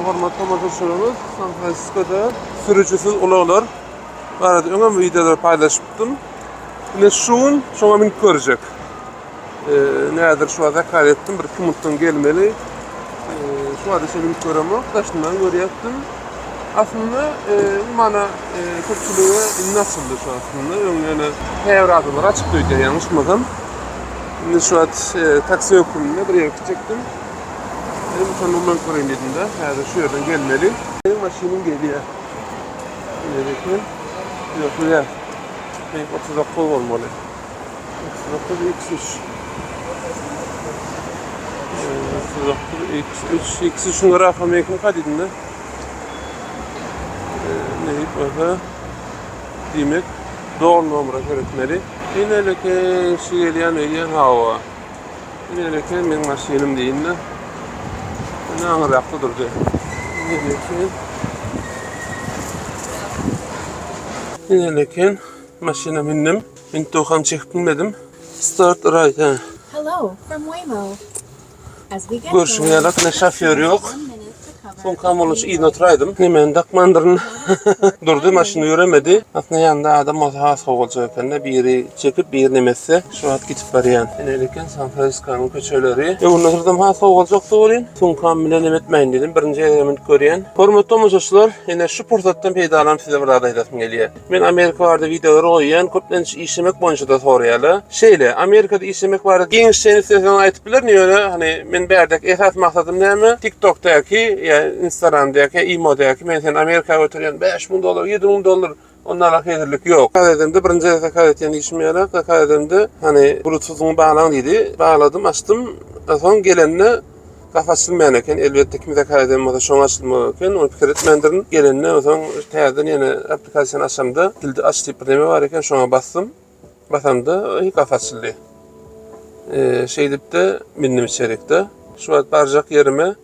hormatly tomoshaçylarymyz, San Francisco'da sürücüsiz ulaşlar barada öňe videolar paylaşypdym. Ine şuň şoňa minip görjek. Näder şu wagta kar etdim, bir minutdan gelmeli. Şu wagta şeň minip göremi, daşyndan görýärdim. Aslında mana köpçülüğe nasıldı şu aslında? Yani her adımlar açıklıydı yanlışmadan. Şimdi şu an taksi okulunda bir yer gidecektim. Benim için numara koyayım dedim de. Yani şu yerden gelmeli. Benim maşinim geliyor. Neredeki? Yok buraya. Benim 39 olmalı. 39 X3. 39 X3. X3'ün rakamı yakın kaydedin de. Neyip bakı demek doğru numara öğretmeli. Yine şey geliyen hava. Yine benim maşinim değil de. Ne anlayakta durdu. Yine maşina bindim. Ben tokan çekip bilmedim. Start right ha. Hello from Waymo. As we get Görüşmeyelek ne şoför yok. Son kamolus iyi oturaydım. Hemen takmandırın durdu, maşını yürümedi. Aslında yanında adam otağa soğulacak efendim. Bir yeri çekip bir yeri nemesi. Şu an gidip bariyen. Yenileken San Francisco'nun köçeleri. Bunun hırdım ha soğulacaktı olayın. Son kamile nemetmeyin dedim. Birinci element görüyen. Hormatly tomoshaçylar, yine şu pursattan peydalanıp size bir adaylasım geliyor. Ben Amerika vardı videoları oýan, köplenç işlemek boyunca da sorayalı. Şeyle, Amerika'da işlemek vardı. Gençlerini size aytıp bilir niye öyle? Hani ben berdek esas maksadım ne mi? TikTok'taki Instagram'daki, imo'daki, men sen Amerika'ya götürýän $5.000, $7.000 onlara hedirlik yok. Kadedemde birinci kadeten işmeyerek, kadedemde hani Bluetooth'umu bağlan dedi. Bağladım, açtım. Son gelenine kafa açılmayan eken, elbette kimi de kadedemde da şoň açılmayan eken, onu pikir etmendirin. Gelenine o son täzeden yine aplikasyon açamda. Dilde aç diýip bir neme var eken, şoňa bastım. Basamda kafa açıldı. Şey dip de bindim içerikde. Şu an barjak yerime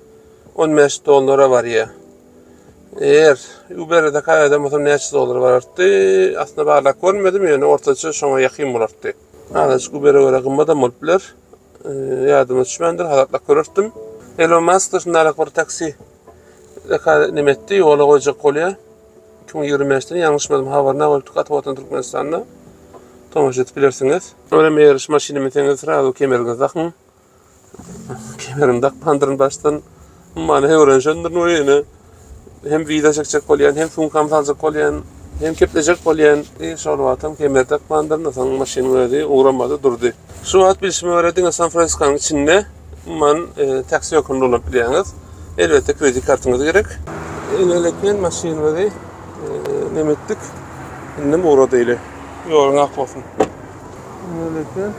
$15 var ya. Eğer Uber'de kayada motor $5 var arttı. Aslında bağlak görmedim yani ortaça şoňa ýakyn bolardy. Azajyk Uber'e göre gymmadam boluplar. Ýadyma düşmendir, halatla görürdim. Elon Musk da şundarak bir taksi nimetdi, ýola goýjak bolýar. 2025'de ýalňyşmadım habarna bolupdy Gatawatan Türkmenistanda. Tomaşa etip bilersiňiz. Öyle ýeriş maşinimi teňiz radio kemeriniz takın. Kemerim takmandyryn başdan. Mana öwrenşendir noýany. Hem vida çekjek bolýan, hem funkam saljak bolýan, hem keplejek bolýan. Şolwatam kemer takmandyryn, soň maşina öwredi, uğramady durdy. Şu wagt bilişimi öwrediň San Francisco'nun içinde man taksi ýokunda bolup bilýäňiz. Elbette kredi kartyňyz gerek. Eleken maşina öwredi. Nemetdik. Indi uğrady ile. Ýoluň ak bolsun. Eleken